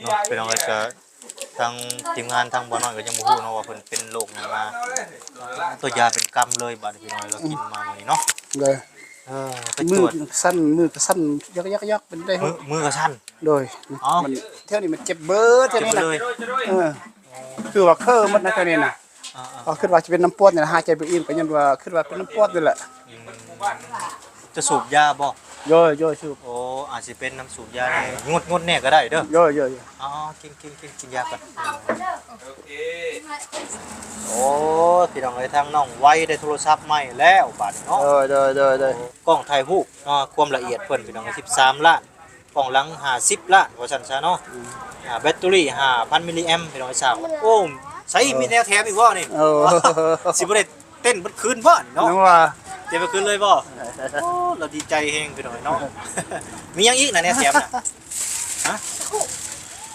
นาะเป็นอะไรก็ทางทีมงานทางบ่อน้อยก็ยังบ่ฮู้เนาะว่าเพิ่นเป็นโรคหยังมาตัวยาเป็นกำเลยบัดนี้พี่น้อยเรากินมามื้อนี้เนาะเลยไปตรวจมือก็สั้นยักเป็นได้มือก็สั่นโดยมันเท่านี้มันเจ็บเบิดเท่านี้นะคือว่าเคอมันนะเท่านี้น่ะก็คิดว่าจะเป็นน้ำปอดเนี่ยหายใจไปอิ่มก็ยันว่าคิดว่าเป็นน้ำปอดนี่แหละจะสูบยาบ่ย่อยสูบโอ้อาจสิเป็นน้ำสูบยาแน่งดแน่ก็ได้เด้อย่อยอ๋อกินยาก่อนโอเคโอ้พี่น้องเอ้ยทางน้องไว้ได้โทรศัพท์ใหม่แล้วบัดเนาะกล้องถ่ายรูปเนาะความละเอียดเพิ่นพี่น้อง13ล้านกล้องหลัง50ล้านว่าซั่นซะเนาะแบตเตอรี่5,000มิลลิแอมพี่น้องสาวโอ้ใช้มีแนวแถมอีกบ่นี่สิบ่ได้เต้นบ่คืนบ่เนาะว่าเดี๋ยวไปคืนเลยบ่โอ้เราดีใจแฮงพี่น้องเนาะมีหยังอีกน่ะแนวแถมน่ะฮะ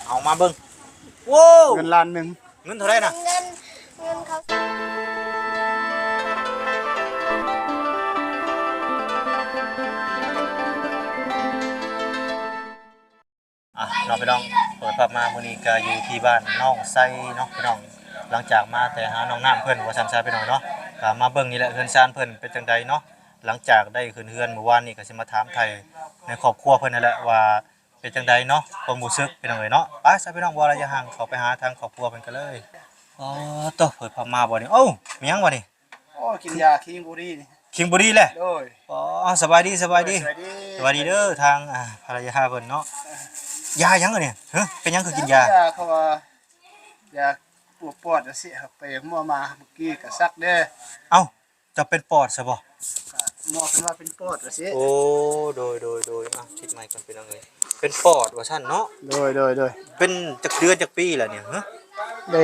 เอามาเบิ่งโว้เงินล้านนึงเงินเท่าไหร่น่ะเงินเขาน้องพี่น้องเปิดภาพมามื้อนี้ก็อยู่ที่บ้านน้องไซเนาะพี่น้องหลังจากมาแต่หาน้องน้ำเพิ่นว่าซั่นซะพี่น้องเนาะก็มาเบิ่งนี่แหละเฮือนซานเพิ่นเป็นจังใดเนาะหลังจากได้ขึ้นเฮือนเมื่อวานนี้ก็สิมาถามไทยในครอบครัวเพิ่นนั่นแหละว่าเป็นจังใดเนาะความรู้สึกพี่น้องเอ้ยเนาะไปซะพี่น้องบ่ระยะห่างเข้าไปหาทางครอบครัวเพิ่นกันเลยอ๋อตเปิดภาพมาบ่นี่โอ้มีหยังบ่นี่โอ้กินยาคิงบุรีนี่คิงบุรีแหละโดยอ๋อสบายดีเด้อทางภรรยาเพิ่นเนาะยาหยังอ่ะเนี่ยฮะเป็นหยังคือกินยาเขาว่ายาปวดสิครับไปมั่วมาเมื่อกี้ก็ซักเด้อเอ้าจะเป็นปอดซะบ่หมอเพิ่นว่าเป็นปอดสิโอ้โดยทิศใหม่ก่อนเป็นจังได๋เป็นปอดว่าซั่นเนาะโดยเป็นจักเดือนจักปีแล้วเนี่ยฮะได้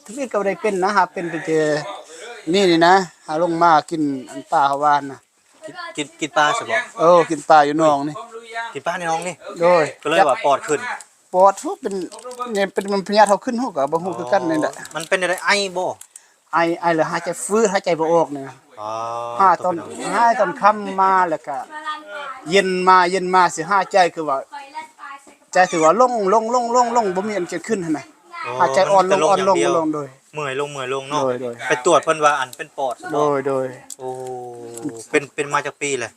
ทุกทีก็ได้เป็นนะครับเป็นไปเจอนี่นะหาลงมากินอันปลาหวานน่ะกินปลาซะบ่กินปลาอยู่หนองนี่กินปลาในหนองนี่โดยก็เลยว่าปอดขึ้นปอดทุกเป็นเนี่ยเป็นมันพยาธิเฮาขึ้นฮู้ก็บ่ฮู้คือกันนี่แหละมันเป็นอะไรไอบ่ไอแล้วหายใจฟื้นหายใจบ่ออกเนี่ยอ๋อตอนค่ำมาแล้วก็เย็นมาสิหายใจคือว่าใจถือว่าลงบ่มีอันจะขึ้นหั่นน่ะหายใจอ่อนลงโดยเมื่อยลงเนาะไปตรวจเพิ่นว่าอันเป็นปอดโดยโอ้เป็นมาจากปีเลย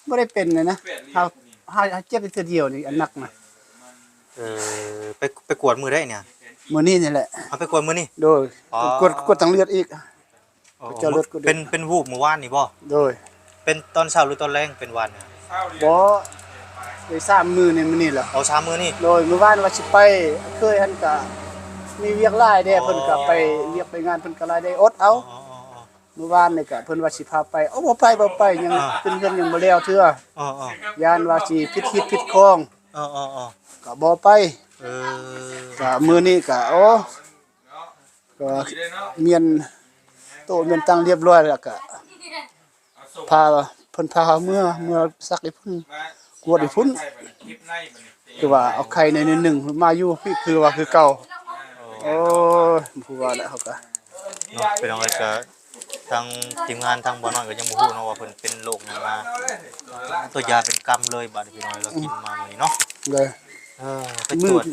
บ่ได้เป็นเลยนะเฮาเจ็บแต่เดียวนี่อันหนักนะไปกวดมือได้เนี่ยมื้อนี้นี่แหละเอาไปกวดมื้อนี้โดยกดทางเลือดอีกเจ้าเลือดเป็นวูบเมื่อวานนี่บ่โดยเป็นตอนเช้าหรือตอนแลงเป็นวันบ่ได้3มื้อนี่มื้อนี้แหละเอา3มื้อนี่โดยมื้อวานว่าสิไปเคยหันก็มีเวียกหลายเด้เพิ่นก็ไปเวียกไปงานเพิ่นก็หลายได้อดเอาเมื่อวานนี่ก็เพิ่นว่าสิพาไปบ่ไปยังขึ้นเงินยังบ่แล้วเทื่อย่านว่าสิผิดคองก็บ่ไปก็มื้อนี้ก็ก็เมียนโตเมียนตั้งเรียบร้อยแล้วก็พาเพิ่นพาเมื่อสักอีพุ่นกวดอีพุ่นคือว่าเอาไข่ในนึงมาอยู่พี่คือว่าคือเก่าผู้ว่าแล้วเขาก็เนาะเป็นอะไรก็ทางทีมงานทางบ่อน้อยก็ยังบ่ฮู้เนาะว่าเพิ่นเป็นโรคหยังมาตัวยาเป็นกำเลยบัดนี้พี่น้อยเรากินมามื้อนี้เนาะเลยไปตรวจ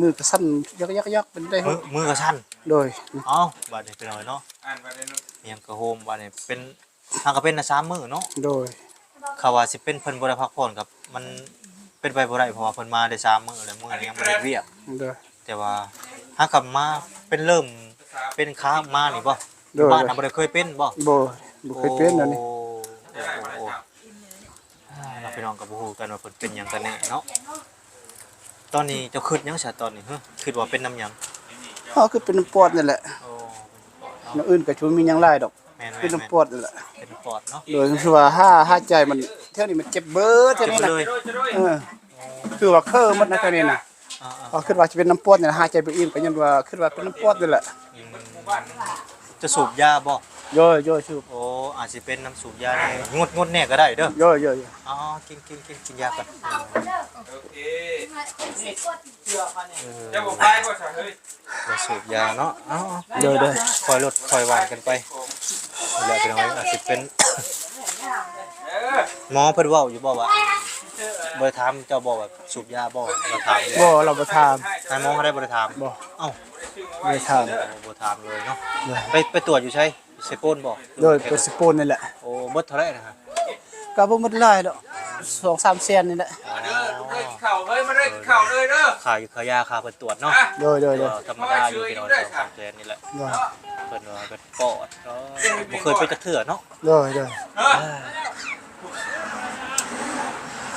มือก็สั้นยักเป็นได้มือก็สั่นโดยอ้าวบัดนี้พี่น้อยเนาะยังก็โฮมบัดนี้เป็นทางก็เป็น3มื้อเนาะโดยเขาว่าสิเป็นเพิ่นบ่ได้พักผ่อนครับมันเป็นไปบ่ได้เพราะว่าเพิ่นมาได้3มื้อแล้วมื้อนี้ยังบ่ได้เวียกแต่ว่าถ้ากลับมาเป็นเริ่มเป็นค้ามานี่บ่บ้านน่ะบ่ได้เคยเป็นบ่เคยเป็นอันนี้เราพี่น้องก็บ่ฮู้กันว่าเพิ่นเป็นหยังกันแน่เนาะตอนนี้เจ้าคิดหยังซะตอนนี้คิดว่าเป็นน้ำหยังคือเป็นน้ำปอดนั่นแหละน้ำอื่นก็ช่วยมีหยังหลายดอกเป็นน้ำปอดนั่นแหละเป็นปอดเนาะโดยคือว่าหายใจมันเท่านี้มันเจ็บเบิดเท่านี้น่ะคือว่าเคอมันนะเท่านี้น่ะคิดว่าจะเป็นน้ำปอดเนี่ยหายใจไปอิ่มก็ยันว่าคิดว่าเป็นน้ำปอดนั่นแหละจะสูบยาบ่ย่อยสูบโอ้อาจสิเป็นน้ำสูบยาแน่งดแน่ก็ได้เด้อย่อยอ๋อกินยาก่อนโอเคจะบ่ไปบ่ซะเฮ้ยจะสูบยาเนาะอ๋อเด้อคอยลดคอยวางกันไปนี่แหละพี่น้องอาจสิเป็นหมอเพิ่นเว้าอยู่บ่ว่า บ่ได้ถามเจ้าบ่แบบสูบยาบ่เราถาม บ่เราบ่ถาม นายมองเขาได้บ่ได้ถาม บ่ เอ้า บ่ได้ถาม บ่ถามเลยเนาะ เลย ไปตรวจอยู่ใช่เซโปนบ่ โดยเป็นสปูนนี่แหละ โอ้เบิดเท่าไหร่นะฮะ ก็บ่หมดหลายดอก2-3แสนนี่แหละ เข่าเฮ้ยมาได้เข่าเลยเด้อ ขายาค่าเพิ่นตรวจเนาะ โดย ธรรมดาอยู่ที่นอน2-3แสนนี่แหละ โดย เพิ่นว่าเป็นปอดเนาะบ่เคยไปจักเทื่อเนาะ โดย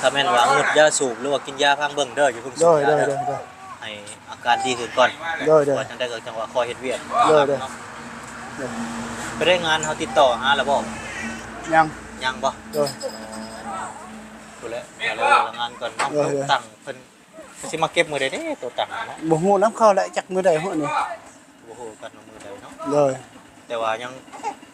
ถ้าแม่นว่างดยาสูบหรือว่ากินยาพังเบิ่งเด้ออย่าเพิ่ง โด สูบ ย ยาเด้อให้อาการดีขึ้นก่อน โดย ว่าจังได้ก็จังว่าคอยเฮ็ดเวียก โดย เนาะไปได้งานเฮาติดต่อหาแล้วบ่ ยัง ยังบ่ โดย พูดแล้วเรางานก่อนเนาะ เออ ตัวตังค์เพิ่นสิมาเก็บมื้อใดเด้ตัวตังค์เนาะ บ่ฮู้นำเข้าแล้วจักมื้อใดฮู้นี่ บ่ฮู้กันว่ามื้อใดเนาะ โดย แต่ว่ายั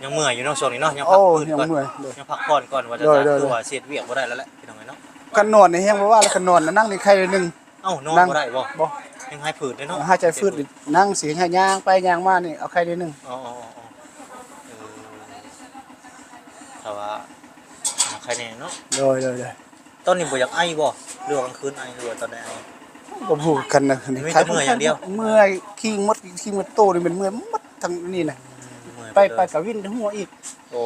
งเมื่อยอยู่เนาะช่วงนี้เนาะยัง โอ้ พักฟื้น ยัง ก่อน เมื่อยโดย ยังพักผ่อนก่อนว่าจะ โดยโดย คือว่าเสียดเวียกบ่ได้แล้วแหละพี่น้องเอ้ยเนาะ กันนอนนี่แฮงบ่ว่าแล้วกันนอนนั่งนี่ใครนึง เอ้านอนบ่ได้บ่ บ่ ยังหายผืดเลยเนาะ หายใจฟืดนั่งสิให้ย่างไปย่างมานี่เอาใครได้นึง อ๋อแต่ว่าใครแน่เนาะ โดย ตอนนี้บ่อยากไอบ่หรือว่ากลางคืนไอหรือว่าตอนไหนไอ บ่ฮู้กันนะ มีแต่เมื่อยอย่างเดียว เมื่อยขี้มดโตนี่เป็นเมื่อยหมดทั้งนี่น่ะ เมื่อย ไป เลย กับวินหัวอีก โอ้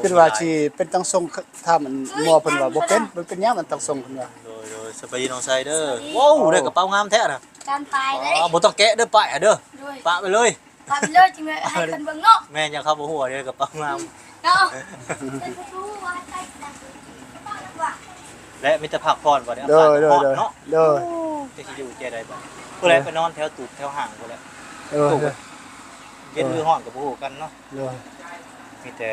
เป็นว่าสิเป็นตังทรงถ้ามันหมอเพิ่นว่าบ่เป็นมันเป็นหยังมันตังทรงเพิ่นว่า โดยสบายดีน้องไซเดอร์ว้าวได้กระเป๋างามแท้น่ะ การตายเลย อ๋อบ่ต้องแกะเด้อป้ายเด้อ ด้วย ปะไปเลย ตายไปเลยจริงเลยให้คนเบิ่งเนาะ แม่ยังเข้าบ่ฮู้เด้อกระเป๋างาม เนาะเป็นผู้รู้ว่าใจนะว่า และมิตรภาพพรบ่ได้ โดย พรเนาะ โดย จะสิอยู่ใจใดบ่ผู้ใดไปนอนแถวตูบแถวห่างพุ่นแหละ โดย เย็นหรือร้อนก็บ่ฮู้กันเนาะ โดย มีแต่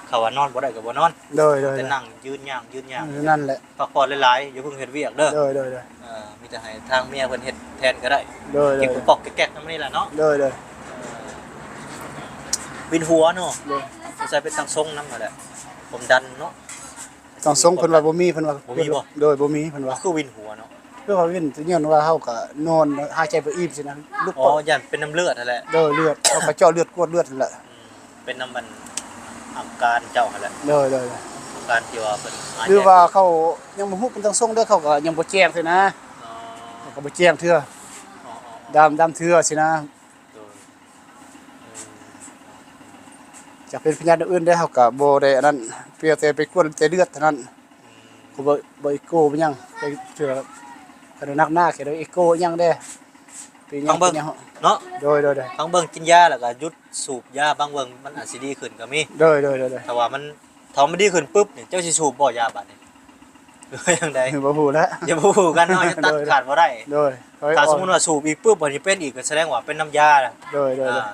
เขาว่านอนบ่ได้ก็บ่นอน โดย แต่นั่งยืนย่าง นั่นแหละ พักผ่อนหลายๆอย่าเพิ่งเฮ็ดเวียกเด้อ โดย มีแต่ให้ทางเมียเพิ่นเฮ็ดแทนก็ได้ โดย เก็บกระปอกแก๊กๆนำนี่แหละเนาะ โดย วินหัวเนาะใส่เป็นตังทรงนำนั่นแหละผมดันเนาะ ต้องทรงเพิ่นว่าบ่มีเพิ่นว่า บ่มีบ่ โดยบ่มีเพิ่นว่า คือวินหัวเนาะ เพื่อว่าวินสิย้อนว่าเฮาก็นอนหายใจบ่อิ่มสินะลูก อ๋อ ปอด ยันเป็นน้ำเลือดนั่นแหละ โดยเลือดเฮาก็เจาะเลือดกวดเลือดนั่นแหละ เป็นน้ำมันอาการเจ้านั่นแหละ โดย อาการที่ว่าเพิ่น หรือว่าเขายังบ่ฮู้เป็นตังทรงเด้อเขาก็ยังบ่แจ้งสินะ อ๋อ เขาก็บ่แจ้งเทื่อ อ๋อ ดำเทื่อสินะ โดย จะเป็นพยานอื่นได้เฮาก็บ่ได้อันนั้นเพียงแต่ไปกวนแต่เลือดเท่านั้นก็บ่อีโก้บ่หยังไปเทื่อคันนักหน้าแค่ได้อีโก้หยังเด้เป็นหยังเป็นหยัง เนาะ โดย บางเบิ่งกินยาแล้วก็หยุดสูบยาบางเบิ่งมันอาจสิดีขึ้นก็มี โดย แต่ว่ามันถ้ามันดีขึ้นปุ๊บนี่เจ้าสิสูบบ่ยาบัดนี้หรือว่าจังได บ่ฮู้แล้ว อย่าบ่ฮู้กันเนาะจะตัดขาดบ่ได้ โดย ถ้าสมมุติว่าสูบอีกปุ๊บมันสิเป็นอีกก็แสดงว่าเป็นน้ำยาน่ะ โดย อ่า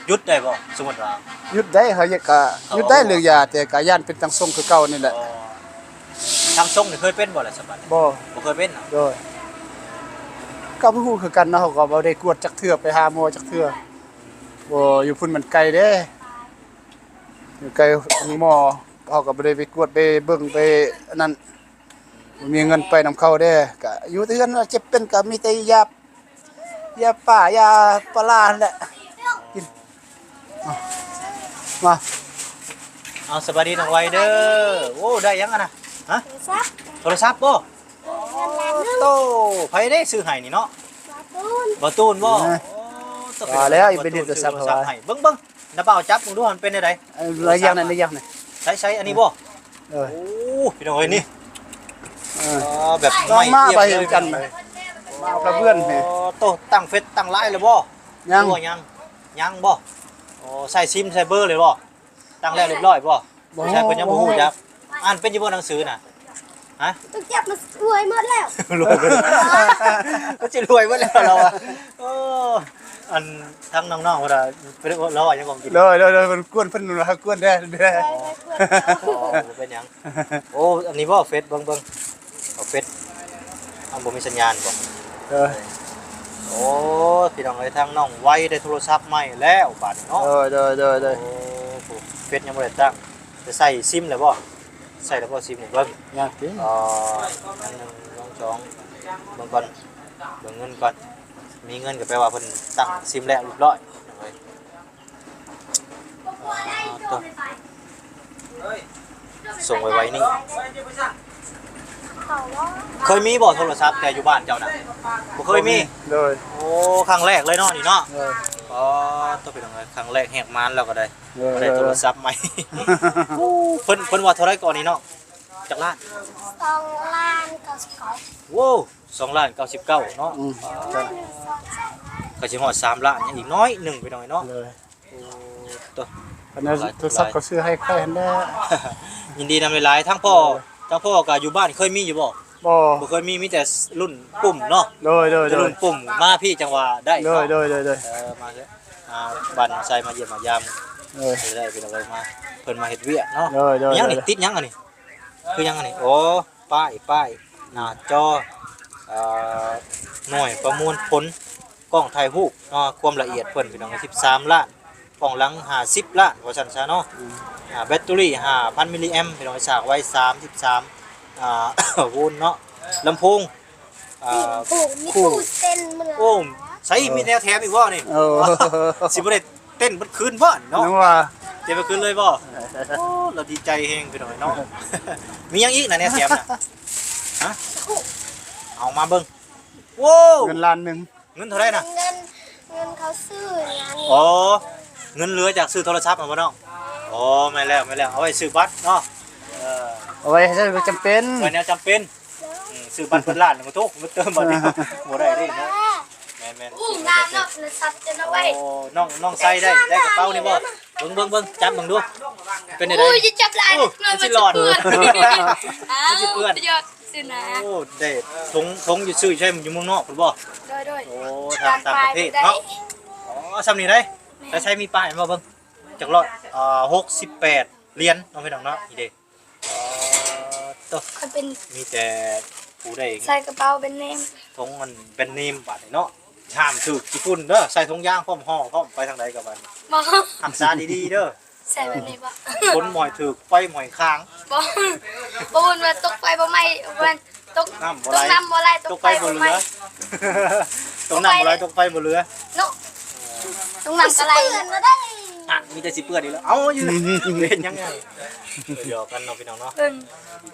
หยุดได้บ่สมมุติว่า หยุดได้เขาก็หยุดได้เรื่องยาแต่ก็ย่านเป็นตังทรงคือเก่านี่แหละ อ๋อทางทรงนี่เคยเป็นบ่ล่ะสบัดนี้ บ่ บ่เคยเป็นเนาะ โดยก็บ่ฮู้คือกันเนาะเขาก็บ่ได้กวดจักเทื่อไปหาหมอจักเทื่อบ่อยู่พุ่นมันไกลเด้อยู่ไกลหมอเขาก็บ่ได้ไปกวดไปเบิ่งไปอันนั้นบ่มีเงินไปนำเขาเด้ก็อยู่เทื่อนว่าเจ็บเป็นก็มีแต่ยาป่ายาปลาร้านั่นแหละกินเอามา เอาสบายดีน้องไวเด้อโอ้ได้ยังอะนะฮะ ซัก โทรศัพท์บ่ เงินล้านนึง โตไผได้ซื้อให้นี่เนาะ มาตูน บ่ตูนบ่ เออ โอ้ตะ ว่าแล้วอีกเป็นดินโทรศัพท์ ซื้อให้เบิ่งน้าเปล่าจับมึงดูมันเป็นจังได อะไรอย่างนั้นอะไรอย่างนั้น ใช้อันนี้บ่ เออ โอ้พี่น้องเอ้ยนี่ เออ อ๋อแบบ ลองมา เอียบ ไป เลย เห็นกัน เลย มาเอากระเบื้องนี่ โอ้โตตั้งเฟซตั้งไลน์เลยบ่ ยัง หรือว่ายังบ่โอ้ใส่ซิมใส่เบอร์เลยบ่ตั้งแล้วเรียบร้อยบ่ใช่เพิ่นยังบ่ฮู้จักอ่านเป็นอยู่บ่หนังสือน่ะฮะ ต้องจับมันรวยหมดแล้ว รวยไปก็จะรวยไปแล้วเราอะโอ้อันทั้งน้องๆเวลาเราอะยังคงกิน เลยมันกวนเพิ่นว่ากวนได้ อ๋อเป็นหยังโอ้อันนี้บ่เฟซเบิ่งเอาเฟซเอาบ่มีสัญญาณบ่ เออ โอ้พี่น้องเอ้ยทางน้องไว้ได้โทรศัพท์ใหม่แล้วบัดเนาะ เออเลย โอ้เฟซยังบ่ได้ตั้งจะใส่ซิมแล้วบ่ใส่แล้วบ่ซิมนี่เบิ่ง อยากกิน อันหนึ่งสองสองเบิ่งก่อนเบิ่งเงินก่อนมีเงินก็แปลว่าเพิ่นตั้งซิมแล้วเรียบร้อยส่งไว้นี่ เขาว่า เคยมีบ่โทรศัพท์แต่อยู่บ้านเจ้าน่ะบ่เคยมี โดย โอ้ครั้งแรกเลยเนาะนี่เนาะ โดย อ๋อต้องเป็นจังไดครั้งแรกแหกมานแล้วก็ได้ โดย ได้โทรศัพท์ใหม่ เพิ่นว่าเท่าไรก่อนนี่เนาะจักล้าน 2,99,000 โว้2,99,000เนาะ อืม ก็สิฮอด3ล้านยังอีกน้อยหนึงไปหน่อยเนาะ เลย โอ้ตัว อันนั้นโทรศัพท์ก็ซื้อให้ใครหั่นแหละ ยินดีนำหลายๆทั้งพ่อก็อยู่บ้านเคยมีอยู่บ่ บ่ บ่เคยมีแต่รุ่นปุ่มเนาะ โดยโดย จะ โด รุ่ ย นปุ่มมาพี่จังหวะได้ โดย เนาะ โดยโดยโดย มาเด้อบ้านใส่มาเยี่ยมมายาม โดย ได้เป็นอะไรมาเพิ่นมาเฮ็ดเวียกเนาะ โดยโดย ยังนี่ติดยังอันนี้คือยังอันนี้โอ้ป้ายหน้าจอหน่วยประมวลผลกล้องถ่ายรูปเนาะความละเอียดเพิ่นพี่น้อง13ล้านกล้องหลัง50ล้านว่าซั่นซะเนาะแบตเตอรี่5,000มิลลิแอมป์พี่น้องฉากไว้33โวลต์เนาะลำโพงมีคู่เต้นมื้อ โอ้ใส่มีแนวแถมอีกบ่นี่ โอ้ สิบ่ได้เต้นเบิดคืนบ่เนาะ นึกว่า เต้นเบิดคืนเลยบ่โอ้เราดีใจแฮงพี่น้องเนาะ มีหยังอีกนะแนวแถมน่ะฮะเอามาเบิ่งโว้ เงินล้านหนึง เงินเท่าไหร่น่ะ เงินเขาซื้อนะนี่ อ๋อเงินเหลือจากซื้อโทรศัพท์มาบ่น้องอ๋อไม่แล้วเอาไว้ซื้อบัตรเนาะเออ เอาไว้ให้ใช้จำเป็น ไว้แนวจำเป็นซื้อบัตรเพิ่นล้านหนึงก็ทุกมาเติมบัตรนี่บ่ได้เด้เนาะแม่นๆ อู้งานเนาะเลยซับจะเอาไว้ โอ้น้องใส่ได้กระเป๋านี่บ่เบิ่งจับเบิ่งดูเป็นได้ อู้จะจับลาย โอ้มันสิหลอด อ้าว มันสิเปื้อน ยอดสินะ โอ้ได้ทงอยู่ซื้อใช่อยู่เมืองนอกพุ่นบ่ โดย โอ้ต่างประเทศเนาะอ๋อซ้ำนี่ได้แต่ใช้มีป้ายบ่เบิ่งจักรอด68เหรียญน้องพี่น้องเนาะนี่เด้ตัว เขาเป็น มีแต่ผู้ได้ ใส่กระเป๋าเป็นเนม ทงมันเป็นเนมบาดนี่เนาะห้ามถือกี่ฝุ่นเด้อใส่ถุงยางพร้อมห่อพร้อมไปทางใดกับมัน บ่ รักษาดีๆเด้อ ใส่แบบนี้บ่ คนหมอยถือไฟหมอยค้าง บ่บ่วุ่นว่าตกไฟบ่ไหม้วันตก น้ำบ่ ต ไหล กน้ำบ่ไหล ตกไฟบ่เหลือตกน้ำบ่ไหลตกไฟบ่เหลือ เนาะตรงน้ำอะไรก็ได้ อ่ะมีแต่สิเปื้อนอีกแล้วเอ้าอยู่เล่นยังไงเดี๋ยวกันเนาะพี่น้องเนาะ เบิ่ง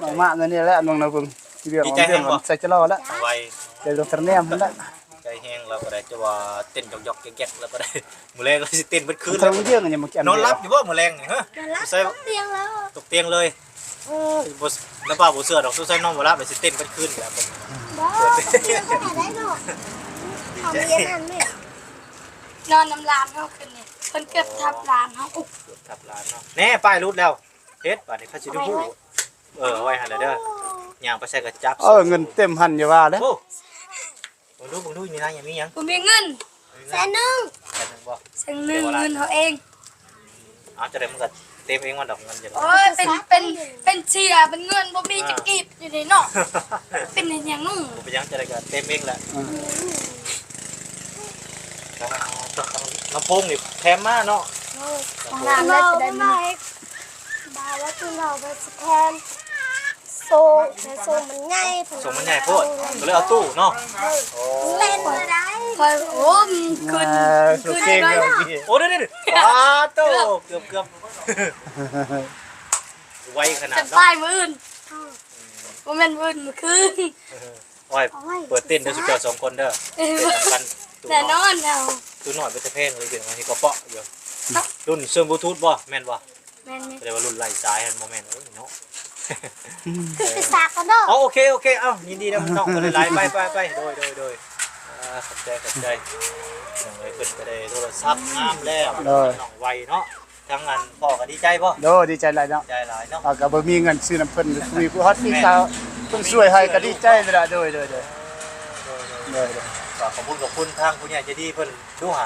น้องมาเงินนี่แหละน้องนะเพิ่นที่เรียกของเรื่องมันใส่จะรอแล้ว เอาไว้ เดี๋ยวดอกแนมพุ่นละ ใจแห้งแล้วก็ได้จะว่าเต้นหยอกๆแก๊กๆแล้วก็ได้มื้อแรงเราสิเต้นเบิดคืน ทางเรื่องยังบ่แก่ นอนหลับอยู่บ่มื้อแรงนี่ฮะ นอนหลับ ใส่ ตกเตียงแล้ว ตกเตียงเลยบ่น้ำปลาบ่เชื่อดอกใส่นอนบ่หลับเลยสิเต้นเบิดคืนแบบ บ่ตกเตียงขนาดได้เนาะทำเรียนอันนี้นอนน้ำลานเฮาขึ้นนี่เพิ่นเกือบทับลานเฮาอุ๊บ ทับร้านเนาะแน่ป้ายรูดแล้วเฮ็ดบัดนี้เขาสิได้ฮู้เอาไว้หั่นแล้วเด้อย่างไปใส่กระจับ เงินเต็มหันอย่าว่าเด้อ โอ้บ่ดูนี่นะยังมีหยัง บ่มีเงินแสนหนึง แค่นึงบ่ แสนหนึงเงินเขาเอง เอาจะได้มันก็เต็มเองมันดอกเงินจะดอก โอ้ยเป็นเชียร์เป็นเงินบ่มีจะกีบอยู่ในเนาะเป็นอหยังนู่น บ่ไปยังจะได้ก็เต็มเองแหละลำโพงนี่แพงมากเนาะ ของน้ำได้จะได้มั้ยบาว่าคือเราไปสแกนโซ่มันใหญ่ ส่งมันใหญ่โพดก็เลยเอาตู้เนาะโอ้ เล่นบ่ได้คอยโอ้มขึ้น สุเก่งเลยพี่ โอ้เด้ๆว้าโตเกือบไวขนาด จะ เนาะ ตายมื้ออื่นบ่แม่นมื้ออื่นมื้อคืน โอ้ยเปิดเต้นเด้อสุดยอด2คนเด้อเต้นกันตู้ แน่นอนเอา ตู้น้อยเป็นตะเพงเลยเป็นอันนี้ก็เปาะอยู่รุ่นเชื่อมบลูทูธบ่แม่นบ่ แม่นนี่ แสดงว่ารุ่นไล่สายมันบ่แม่นเนาะ คือไปสากกันเนาะ โอเคเอ้ายินดีนะน้องก็เลยไล่ไปโดยขอบใจอย่างไรเพิ่นก็ได้โทรศัพท์งามแล้วน้องไวเนาะทั้งนั้นพ่อก็ดีใจบ่ โดดีใจหลายเนาะ ใจหลายเนาะ ก็บ่มีเงินซื้อน้ำเพิ่นมีผู้ฮอตพี่สาวเพิ่นช่วยให้ก็ดีใจเลยล่ะโดยขอบคุณทางผู้ใหญ่ใจดีเพิ่นดูหา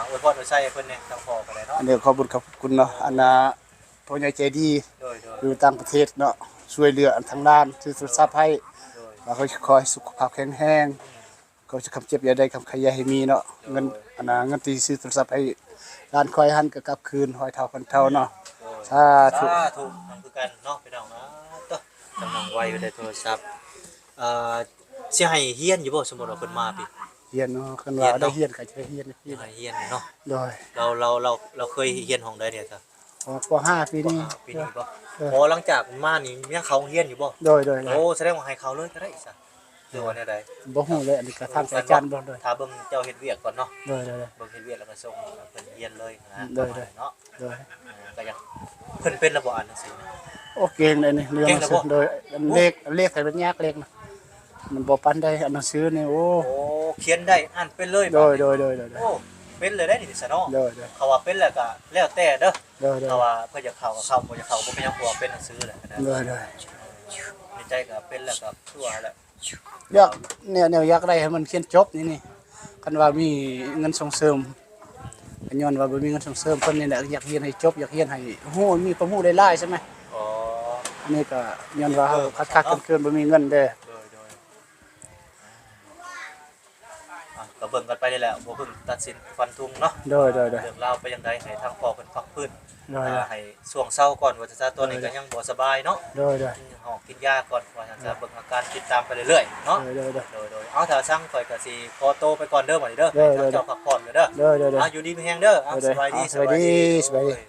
อวยพรอวยใส่เพิ่นเนี่ยทางพ่อก็ได้เนาะ อันนี้ขอบคุณเนาะอันน่ะผู้ใหญ่ใจดี โดย อยู่ต่างประเทศเนาะช่วยเหลือทางด้านซื้อโทรศัพท์ให้เขาขอให้สุขภาพแข็งแรงเขาจะคำเจ็บอย่าได้คำขยายให้มีเนาะเงินอันน่ะเงินที่ซื้อโทรศัพท์ให้ด้านคอยหันก็กลับคืน100 เท่าพันเท่าเนาะสาธุ ถูกนั่นคือกันเนาะพี่น้องตัวกำลังไวอยู่ได้โทรศัพท์สิให้เฮียนอยู่บ่สมมุติว่าเพิ่นมาพี่ เฮียนเนาะคันว่าได้เฮียนก็จะเฮียน ให้เฮียนเนาะ โดย เราเคยเฮียนห้องใดเนี่ยจ้ะ ออกป .5 ปีนี้ ปีนี้บ่โอ้หลังจากมานี่ยังเขาเรียนอยู่บ่ โดยโดย โอ้แสดงว่าให้เขาเลยก็ได้ซะหรือว่าแนวใด บ่ฮู้เลยอันนี้ก็ทางอาจารย์บ่โดย ถ้าเบิ่งเจ้าเฮ็ดเวียกก่อนเนาะ โดยโดย เบิ่งเฮ็ดเวียกแล้วก็ส่งเพิ่นเรียนเลยนะ ได้ เนาะ โดย ก็ยังเพิ่นเป็นระบบอ่านหนังสือนะ โอ้เก่งเลยนี่เรื่องหนังสือโดยเลขให้มันยากเลขนะมันบ่ปานใดอันหนังสือนี่โอ้ โอ้เขียนได้อ่านเป็นเลย โด บั ย นี้ โดยโดยโดย โอ้เป็นเลยได้นี่ซะเนาะ โดยโดย เขาว่าเป็นแล้วก็แล้วแต่เด้อ โดยโดย เขาว่าเพิ่นจะเข้าก็เข้าบ่จะเข้าบ่เป็นหยังเพราะว่าเป็นหนังสือแหละนะ โดยโดย ในใจก็เป็นแล้วก็ชั่วแล้ว อยากแนวอยากได้ให้มันเขียนจบนี่คันว่ามีเงินส่งเสริมอันย้อนว่าบ่มีเงินส่งเสริมเพิ่นนี่แหละอยากเรียนให้จบอยากเรียนให้ฮู้มีความรู้ได้หลายใช่ไหม อ๋อ อันนี้ก็ย้อนว่าเฮาคักๆเกินๆบ่มีเงินเด้ โดยก็เบิ่งกันไปนี่แหละบ่เพิ่งตัดสินฟันธงเนาะ โดยโดยโดย เรื่องราวไปยังไดให้ทางพ่อเพิ่นพักพื้น โดย ให้ช่วงเช้าก่อนว่าจะซะตัวนี้ก็ยังบ่สบายเนาะ โดยโดย หอกกินยาก่อนว่าจะเบิ่งอาการติดตามไปเรื่อยๆเนาะ โดยโดย โดยเอาถ้าสั่งข่อยก็สิขอโตวไปก่อนเด้อบัดนี้เด้อ เด้อ ให้เจ้าพักผ่อนเด้อ โดยโดยโดย อยู่ดีมีแฮงเด้อเอา โดย สบายดี สบายดีสบายดี โอ้ย